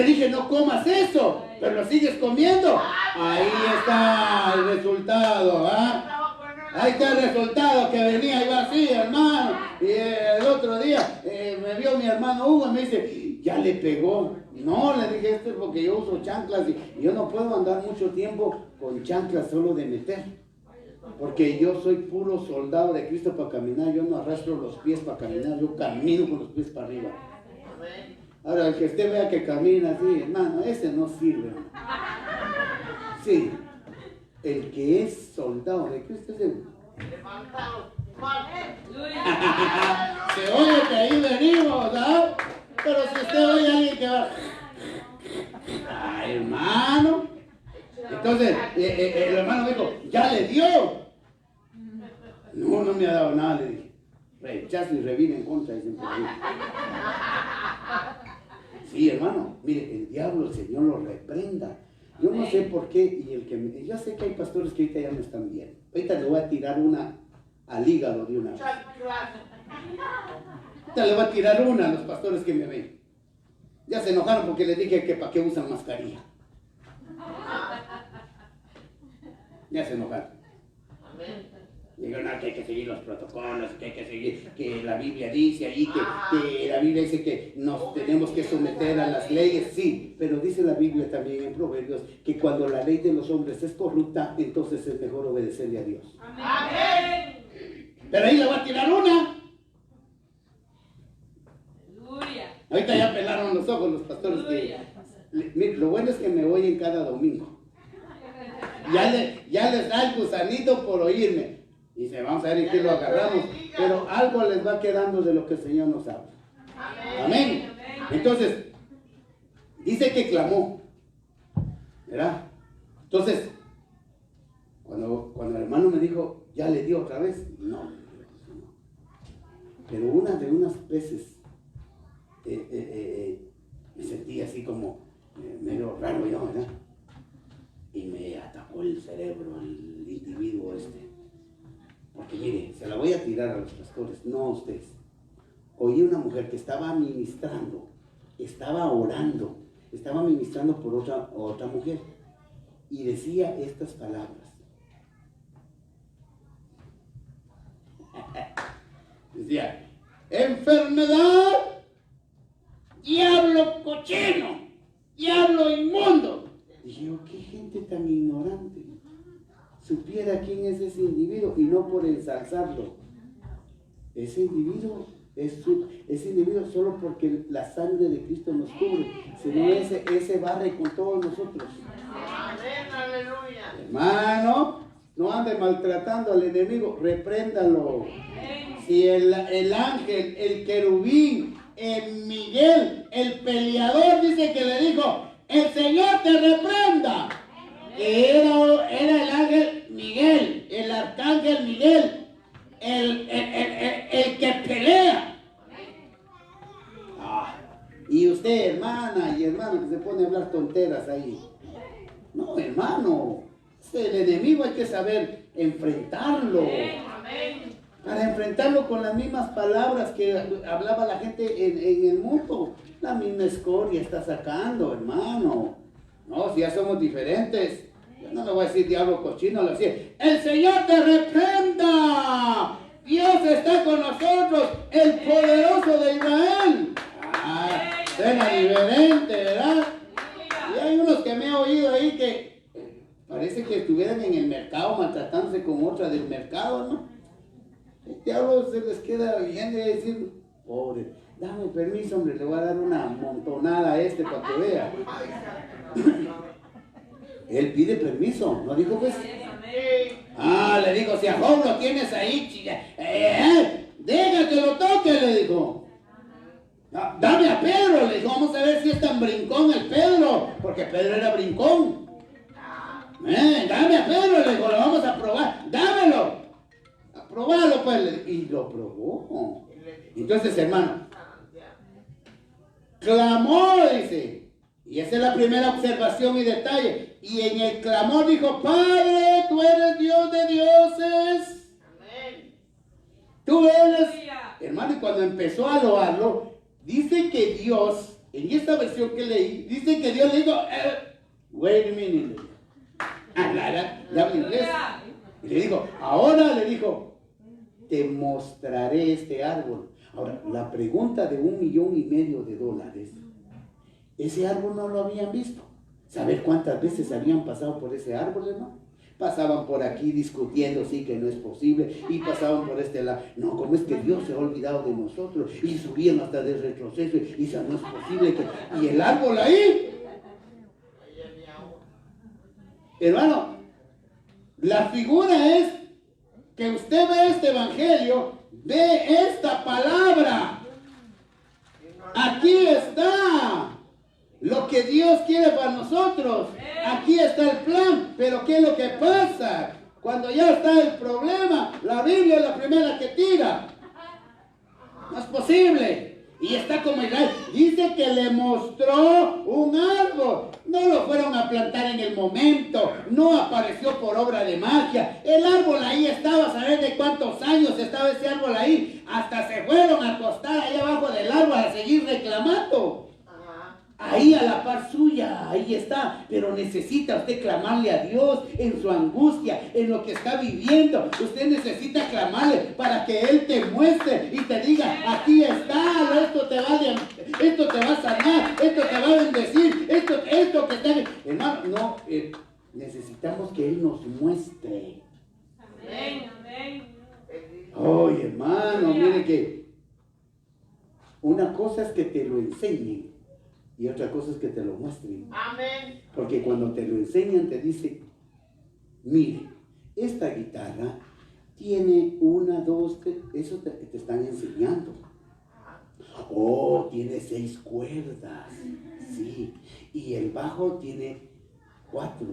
Speaker 1: dije, no comas eso, pero lo sigues comiendo. Ahí está el resultado, ¿ah? Ahí está el resultado, que venía, iba así, hermano. Y el otro día me vio mi hermano Hugo y me dice: ya le pegó. No, le dije: esto es porque yo uso chanclas y yo no puedo andar mucho tiempo con chanclas solo de meter. Porque yo soy puro soldado de Cristo para caminar. Yo no arrastro los pies para caminar, yo camino con los pies para arriba. Ahora, el que usted vea que camina así, hermano, ese no sirve. Sí, el que es soldado de Cristo es el... Se oye que ahí venimos, ¿no? Pero si usted oye a alguien que va... ¡ay, hermano! Entonces, el hermano dijo: ya le dio. No me ha dado nada, le dije. Rechazo y revira en contra, dicen por ahí. Sí, hermano, mire, el diablo, el Señor lo reprenda. Yo no sé por qué, y yo sé que hay pastores que ahorita ya no están bien. Ahorita le voy a tirar una al hígado de una vez. Ahorita le voy a tirar una a los pastores que me ven. Ya se enojaron porque les dije que para qué usan mascarilla. Ya se enojaron. Digo, no, que hay que seguir los protocolos, que hay que seguir, que la Biblia dice ahí, que la Biblia dice que nos tenemos que someter a las leyes, sí, pero dice la Biblia también en Proverbios que cuando la ley de los hombres es corrupta, entonces es mejor obedecerle a Dios. Amén. Pero ahí le voy a tirar una. Aleluya. Ahorita ya pelaron los ojos los pastores. Mire, lo bueno es que me oyen cada domingo. Ya les da el gusanito por oírme. Dice, vamos a ver en qué lo agarramos. Pero algo les va quedando de lo que el Señor nos habla. Amén. Entonces, dice que clamó. ¿Verdad? Entonces, cuando el hermano me dijo, ¿ya le dio otra vez? No. Pero una de unas veces me sentí así como medio raro yo, ¿verdad? Y me atacó el cerebro el individuo este. Porque mire, se la voy a tirar a los pastores, no a ustedes. Oí una mujer que estaba ministrando, estaba orando, estaba ministrando por otra mujer. Y decía estas palabras. Decía, enfermedad, diablo cochino, diablo inmundo. Dije yo, qué gente tan ignorante. Supiera quién es ese individuo y no por ensalzarlo. Ese individuo solo porque la sangre de Cristo nos cubre, sino ese barre con todos nosotros. Amén, aleluya. Hermano, no ande maltratando al enemigo, repréndalo. Si el ángel, el querubín, el Miguel, el peleador dice que le dijo, el Señor te reprenda. Era el ángel Miguel, el arcángel Miguel, el que pelea. Y usted, hermana y hermano, que se pone a hablar tonteras ahí. No, hermano, el enemigo hay que saber enfrentarlo. Para enfrentarlo con las mismas palabras que hablaba la gente en el mundo. La misma escoria está sacando, hermano. No, si ya somos diferentes. Yo no le voy a decir diablo cochino, le voy a decir, el Señor te reprenda. Dios está con nosotros, el poderoso de Israel. Suena diferente, ¿verdad? Y hay unos que me he oído ahí que parece que estuvieran en el mercado maltratándose con otra del mercado, ¿no? El diablo se les queda viendo y decir, pobre, dame permiso, hombre, le voy a dar una montonada a este para que vea. Él pide permiso, ¿no dijo pues? Le dijo, si a Job lo tienes ahí, chica, deja que lo toque, le dijo. Dame a Pedro, le dijo, vamos a ver si es tan brincón el Pedro, porque Pedro era brincón. Dame a Pedro, le dijo, lo vamos a probar, dámelo. A probarlo, pues, y lo probó. Entonces, hermano, clamó, dice. Y esa es la primera observación y detalle. Y en el clamor dijo, Padre, tú eres Dios de dioses. Amén. Tú eres, hermano, y cuando empezó a loarlo, dice que Dios, en esta versión que leí, dice que Dios le dijo, wait a minute. Ya habla inglés. Y le dijo, ahora le dijo, te mostraré este árbol. Ahora, la pregunta de $1,500,000. Ese árbol no lo habían visto. ¿Saber cuántas veces habían pasado por ese árbol, hermano? Pasaban por aquí discutiendo, sí, que no es posible, y pasaban por este lado. No, ¿cómo es que Dios se ha olvidado de nosotros? Y subían hasta de retroceso, y eso no es posible. Y el árbol ahí. Hermano, la figura es que usted ve este evangelio, ve esta palabra. Aquí está lo que Dios quiere para nosotros. Aquí está el plan. Pero ¿qué es lo que pasa? Cuando ya está el problema, la Biblia es la primera que tira. No es posible. Y está como Israel. Dice que le mostró un árbol. No lo fueron a plantar en el momento. No apareció por obra de magia. El árbol ahí estaba. ¿Sabes de cuántos años estaba ese árbol ahí? Hasta se fueron a acostar ahí abajo del árbol a seguir reclamando. Ahí a la par suya, ahí está, pero necesita usted clamarle a Dios en su angustia, en lo que está viviendo. Usted necesita clamarle para que Él te muestre y te diga, aquí está, esto te va a sanar, esto te va a bendecir, esto que está... Hermano, no, necesitamos que Él nos muestre.
Speaker 3: Amén, amén.
Speaker 1: Oye, hermano, mire que una cosa es que te lo enseñen. Y otra cosa es que te lo muestren.
Speaker 2: Amén.
Speaker 1: Porque cuando te lo enseñan te dice, mire, esta guitarra tiene 1, 2, 3, eso te están enseñando. Oh, tiene 6 cuerdas, sí. Y el bajo tiene 4.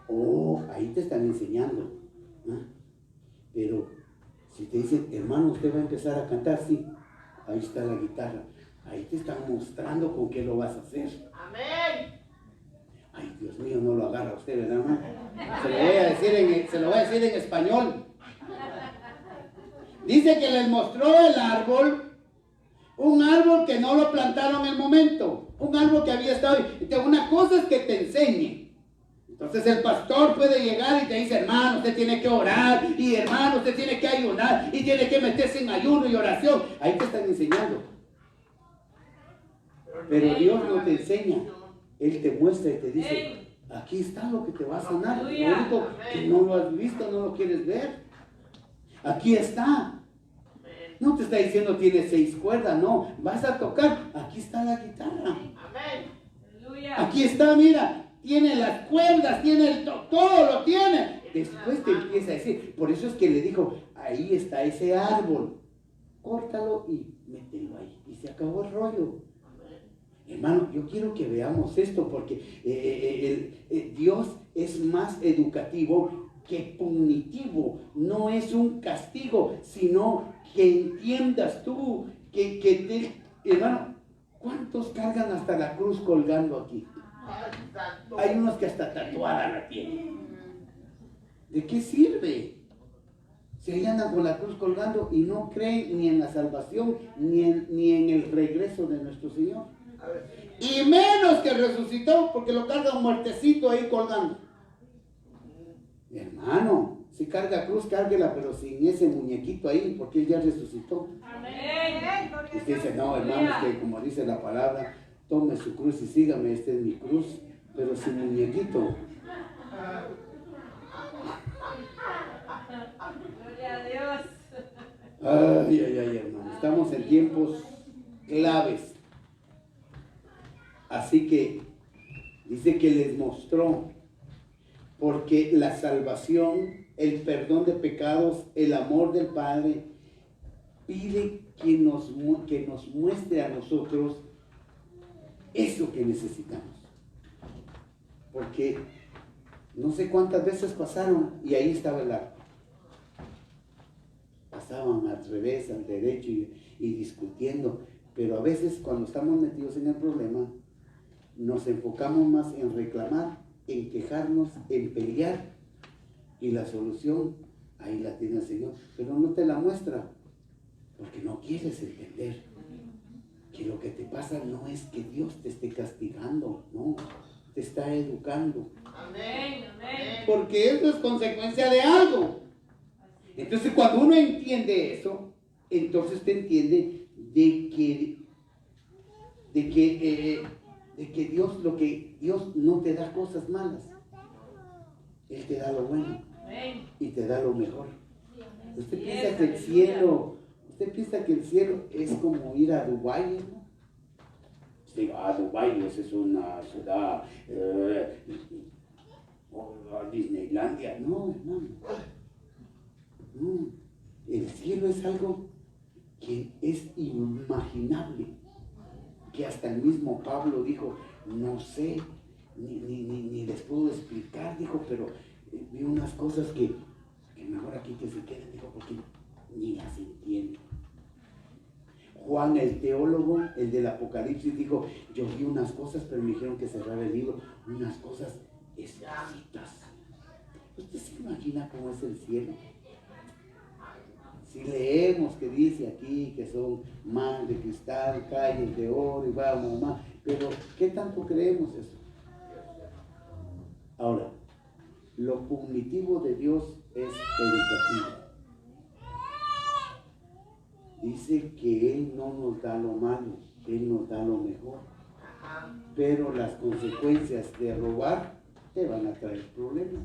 Speaker 1: Oh, ahí te están enseñando. ¿Ah? Pero si te dicen, hermano, usted va a empezar a cantar, sí, ahí está la guitarra. Ahí te están mostrando con qué lo vas a hacer.
Speaker 2: Amén.
Speaker 1: Ay, Dios mío, no lo agarra usted, ¿verdad, hermano? Se lo voy a decir en español. Dice que les mostró el árbol, un árbol que no lo plantaron en el momento, un árbol que había estado ahí. Una cosa es que te enseñe. Entonces el pastor puede llegar y te dice, hermano, usted tiene que orar, y hermano, usted tiene que ayunar, y tiene que meterse en ayuno y oración. Ahí te están enseñando. Pero Dios no te enseña, Él te muestra y te dice, aquí está lo que te va a sanar. Lo único que no lo has visto, no lo quieres ver. Aquí está. No te está diciendo tiene 6 cuerdas, no. Vas a tocar, aquí está la guitarra. Aquí está, mira, tiene las cuerdas, tiene todo lo tiene. Después te empieza a decir, por eso es que le dijo, ahí está ese árbol. Córtalo y mételo ahí. Y se acabó el rollo. Hermano, yo quiero que veamos esto porque Dios es más educativo que punitivo. No es un castigo, sino que entiendas tú hermano, ¿cuántos cargan hasta la cruz colgando aquí? Hay unos que hasta tatuada la tienen. ¿De qué sirve? Se ahí andan con la cruz colgando y no creen ni en la salvación ni en el regreso de nuestro Señor. Y menos que resucitó, porque lo carga un muertecito ahí colgando. Hermano, si carga cruz, cárguela, pero sin ese muñequito ahí, porque él ya resucitó.
Speaker 3: Amén.
Speaker 1: Usted dice, no, hermano, es que como dice la palabra, tome su cruz y sígame, esta es mi cruz, pero sin muñequito.
Speaker 3: Gloria a Dios.
Speaker 1: Ay, hermano, estamos en tiempos claves. Así que dice que les mostró, porque la salvación, el perdón de pecados, el amor del Padre, pide que nos muestre a nosotros eso que necesitamos. Porque no sé cuántas veces pasaron y ahí estaba el arco. Pasaban al revés, al derecho y discutiendo. Pero a veces cuando estamos metidos en el problema, nos enfocamos más en reclamar, en quejarnos, en pelear, y la solución ahí la tiene el Señor, pero no te la muestra porque no quieres entender que lo que te pasa no es que Dios te esté castigando, no, te está educando.
Speaker 3: Amén, amén.
Speaker 1: Porque eso es consecuencia de algo. Entonces cuando uno entiende eso, entonces te entiende de que Dios no te da cosas malas. Él te da lo bueno y te da lo mejor. Usted piensa que el cielo es como ir a Dubái, ¿no? Usted va a Dubái, esa es una ciudad, o a Disneylandia. No, hermano. No. El cielo es algo que es inimaginable. Que hasta el mismo Pablo dijo, no sé, ni les puedo explicar, dijo, pero vi unas cosas que mejor aquí que se queden, dijo, porque ni las entiendo. Juan el teólogo, el del Apocalipsis, dijo, yo vi unas cosas, pero me dijeron que cerrara el libro, unas cosas escritas. ¿Usted se imagina cómo es el cielo? Si leemos que dice aquí que son mar de cristal, calles de oro y vamos, pero ¿qué tanto creemos eso? Ahora, lo cognitivo de Dios es educativo. Dice que Él no nos da lo malo, Él nos da lo mejor. Pero las consecuencias de robar te van a traer problemas.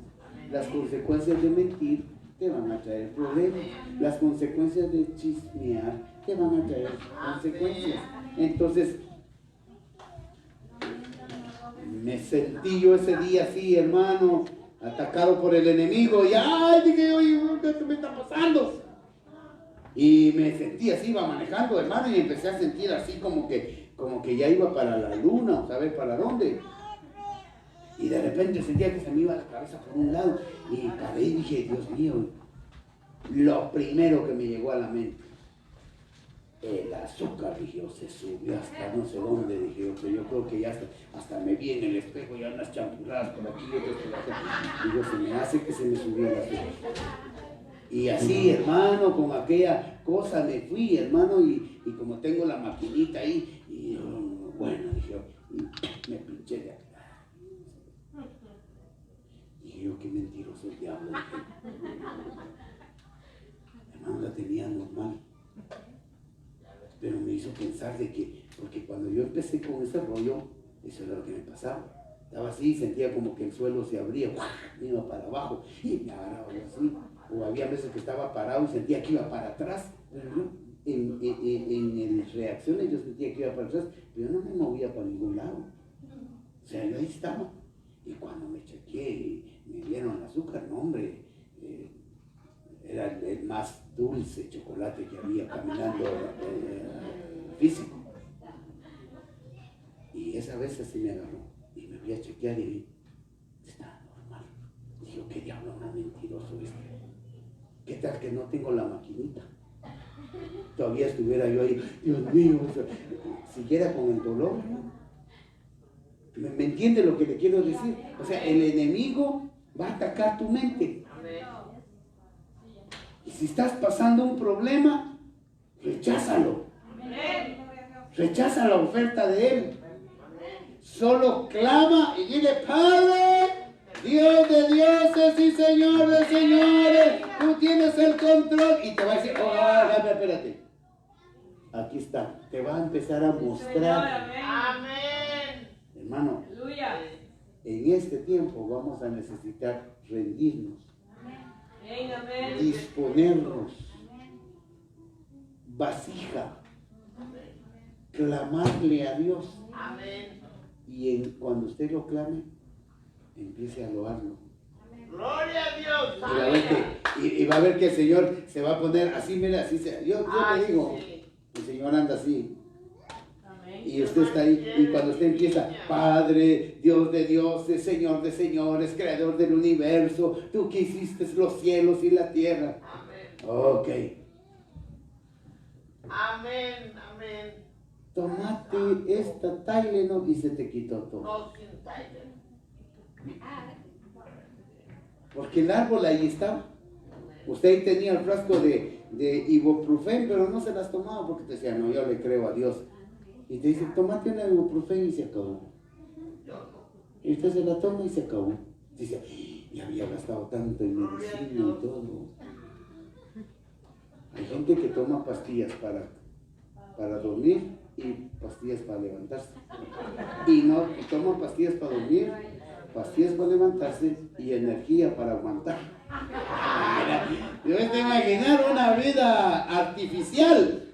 Speaker 1: Las consecuencias de mentir te van a traer problemas. Las consecuencias de chismear te van a traer consecuencias. Entonces, me sentí yo ese día así, hermano, atacado por el enemigo. Y ay, dije, oye, ¿qué me está pasando? Y me sentí así, iba manejando, hermano, y empecé a sentir así como que ya iba para la luna, ¿sabes para dónde? Y de repente sentía que se me iba la cabeza por un lado, y paré y dije, Dios mío, lo primero que me llegó a la mente, el azúcar, dije, se subió hasta no sé dónde, dije, yo creo que ya hasta me vi en el espejo, ya unas champurradas por aquí, otras por acá, digo, se me hace que se me subió el azúcar. Y así, hermano, con aquella cosa me fui, hermano, y como tengo la maquinita ahí, y bueno, dije, y me pinché de acá. Dije yo, qué mentiroso el diablo. Dije, hermano, la tenía normal. Pero me hizo pensar de que, porque cuando yo empecé con ese rollo, eso era lo que me pasaba. Estaba así, sentía como que el suelo se abría, me iba para abajo, y me agarraba yo así. O había veces que estaba parado y sentía que iba para atrás, pero yo en reacciones yo sentía que iba para atrás, pero yo no me movía para ningún lado. O sea, yo ahí estaba. Y cuando me chequeé y me dieron el azúcar, no hombre, era el más dulce chocolate que había caminando físico. Y esa vez así me agarró y me voy a chequear y vi, está normal. Digo, qué diablo más mentiroso este. ¿Qué tal que no tengo la maquinita? Todavía estuviera yo ahí, Dios mío, o sea, siguiera con el dolor, ¿no? ¿Me entiende lo que le quiero decir? O sea, el enemigo va a atacar tu mente. Y si estás pasando un problema, recházalo. Rechaza la oferta de él. Solo clama y dile, Padre, Dios de dioses y Señor de señores, tú tienes el control. Y te va a decir, espérate. Aquí está, te va a empezar a mostrar.
Speaker 2: Amén.
Speaker 1: Hermano,
Speaker 3: Aleluya.
Speaker 1: en este tiempo vamos a necesitar rendirnos, disponernos, vasija, clamarle a Dios.
Speaker 2: Amén.
Speaker 1: Y cuando usted lo clame, empiece a loarlo.
Speaker 2: Gloria a Dios.
Speaker 1: Y va a ver que el Señor se va a poner así, mira, así yo te digo,
Speaker 2: Sí.
Speaker 1: el Señor anda así.
Speaker 3: Amén.
Speaker 1: Y usted está ahí, y cuando usted empieza, Padre, Dios de dioses, Señor de señores, Creador del universo, tú que hiciste los cielos y la tierra.
Speaker 2: Amén.
Speaker 1: Ok,
Speaker 2: Amén. Amén.
Speaker 1: tomate esta Tylenol y se te quitó todo.
Speaker 2: No sin Tyler.
Speaker 1: Porque el árbol ahí estaba. Usted ahí tenía el frasco de ibuprofén, pero no se las tomaba porque te decía, no, yo le creo a Dios. Y te dice, tómate una ibuprofén y se acabó.
Speaker 2: Yo no.
Speaker 1: Y usted se la toma y se acabó. Dice, ya había gastado tanto en medicina y todo. Hay gente que toma pastillas para dormir y pastillas para levantarse. Y no, toma pastillas para dormir, pastillas para levantarse y energía para aguantar. Debes de imaginar una vida artificial.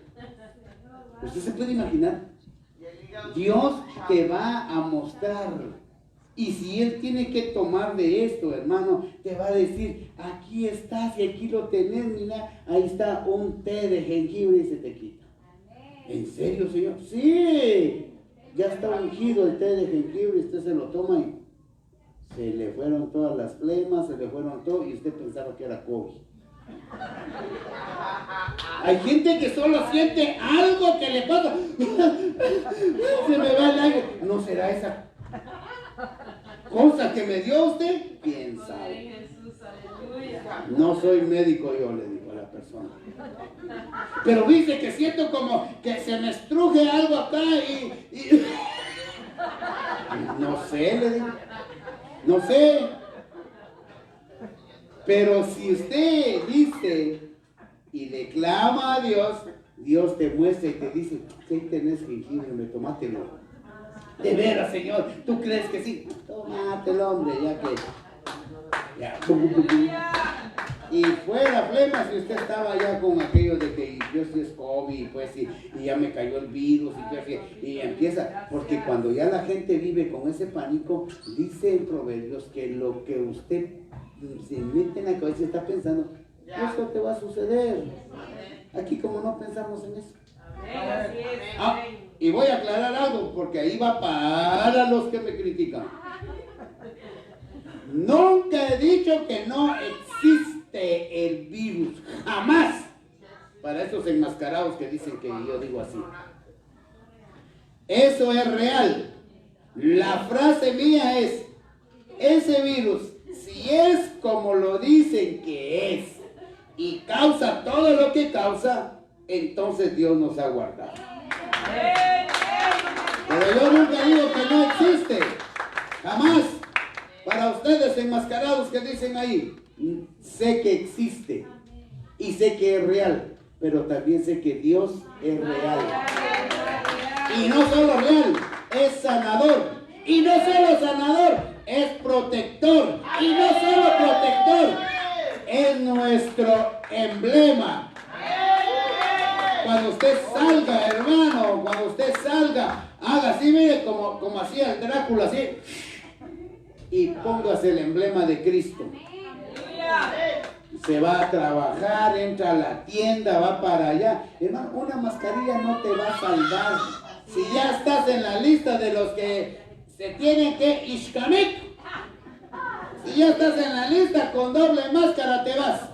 Speaker 1: ¿Usted se puede imaginar? Dios te va a mostrar. Y si Él tiene que tomar de esto, hermano, te va a decir, aquí estás y aquí lo tenés, mira, ahí está un té de jengibre y se te quita. ¿En serio, Señor? Sí, ya está ungido el té de jengibre, usted se lo toma y se le fueron todas las flemas, se le fueron todo y usted pensaba que era COVID. Hay gente que solo siente algo que le pasa. Se me va el aire. ¿No será esa cosa que me dio usted? ¿Quién sabe?
Speaker 3: Jesús, aleluya.
Speaker 1: No soy médico yo, le digo a la persona. Pero dice que siento como que se me estruje algo acá y... No sé, le digo. No sé. Pero si usted dice y le clama a Dios, Dios te muestra y te dice, ¿qué tenés jengibre? Tómatelo. De veras, Señor, ¿tú crees que sí? Tómatelo, hombre, ya que... Ya. Y fuera flema si usted estaba ya con aquello de que yo sí es COVID, pues, y ya me cayó el virus, y empieza, porque cuando ya la gente vive con ese pánico, dice en Proverbios que lo que usted se mete en la cabeza y está pensando, eso te va a suceder. Aquí como no pensamos en eso. Y voy a aclarar algo, porque ahí va para los que me critican. Nunca he dicho que no existe el virus, jamás. Para esos enmascarados que dicen que yo digo así. Eso es real. La frase mía es, ese virus, si es como lo dicen que es, y causa todo lo que causa, entonces Dios nos ha guardado. Pero yo nunca digo que no existe, jamás. Para ustedes enmascarados que dicen ahí, sé que existe y sé que es real, pero también sé que Dios es real. Y no solo real, es sanador. Y no solo sanador, es protector. Y no solo protector, es nuestro emblema. Cuando usted salga, hermano, cuando usted salga, haga así, mire, como hacía el Drácula, así. Y póngase el emblema de Cristo. Se va a trabajar, entra a la tienda, va para allá. Hermano, una mascarilla no te va a salvar. Si ya estás en la lista de los que se tienen que ishkamik, si ya estás en la lista con doble máscara, te vas.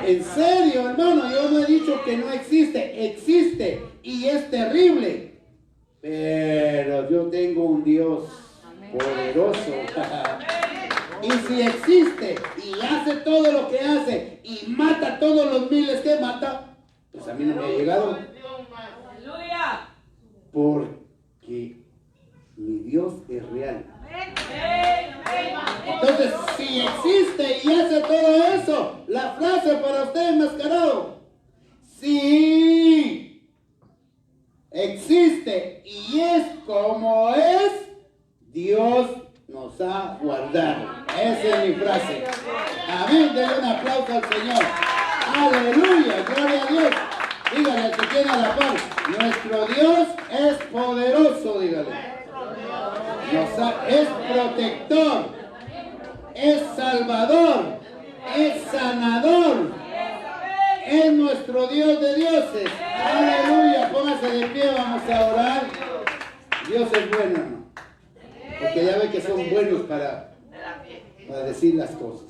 Speaker 1: En serio, hermano, yo no he dicho que no existe. Existe y es terrible. Pero yo tengo un Dios poderoso. Y si existe y hace todo lo que hace y mata todos los miles que mata, pues a mí no me ha llegado. Porque mi Dios es real. Entonces, si existe y hace todo eso, la frase para usted enmascarado, si existe y es como es, Dios nos ha guardado. Esa es mi frase. Amén. Denle un aplauso al Señor. Aleluya. Gloria a Dios. Dígale al que tiene a la par. Nuestro Dios es poderoso. Dígale. Es protector. Es salvador. Es sanador. Es nuestro Dios de dioses. Aleluya. Póngase de pie. Vamos a orar. Dios es bueno, ¿no? Porque ya ve que son buenos para decir las cosas.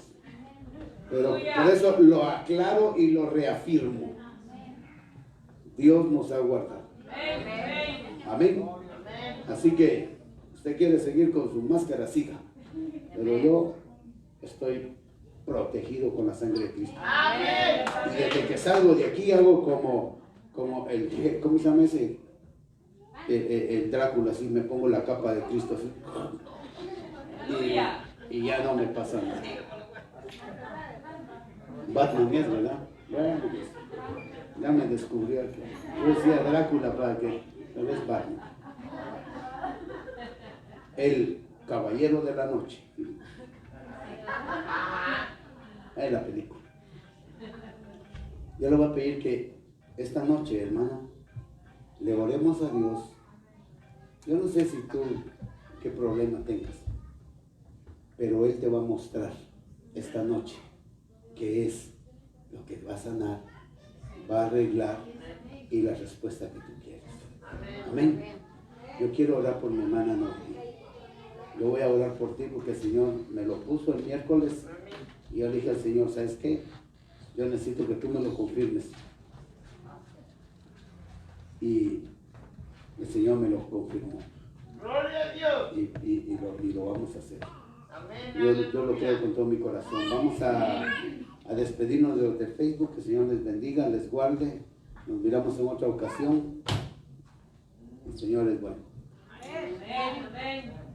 Speaker 1: Pero por eso lo aclaro y lo reafirmo. Dios nos ha guardado. Amén. Así que usted quiere seguir con su máscara, siga. Pero yo estoy protegido con la sangre de Cristo. Y desde que salgo de aquí hago como el, ¿cómo se llama ese? El Drácula, así me pongo la capa de Cristo así, y ya no me pasa nada. Batman es, ¿verdad? Bueno, pues, ya me descubrió que yo decía Drácula para que tal vez Batman, el caballero de la noche. Es la película. Yo le voy a pedir que esta noche, hermano, le oremos a Dios. Yo no sé si tú qué problema tengas, pero Él te va a mostrar esta noche qué es lo que va a sanar, va a arreglar y la respuesta que tú quieres. Amén. Yo quiero orar por mi hermana Norma. Yo voy a orar por ti porque el Señor me lo puso el miércoles Y yo le dije al Señor, ¿sabes qué? Yo necesito que tú me lo confirmes. Y el Señor me lo confirmó.
Speaker 2: Gloria a Dios.
Speaker 1: Y lo vamos a hacer.
Speaker 2: Amén.
Speaker 1: Yo lo creo con todo mi corazón. Vamos a despedirnos de los de Facebook. Que el Señor les bendiga, les guarde. Nos miramos en otra ocasión. El Señor es bueno.
Speaker 3: Amén. Amén.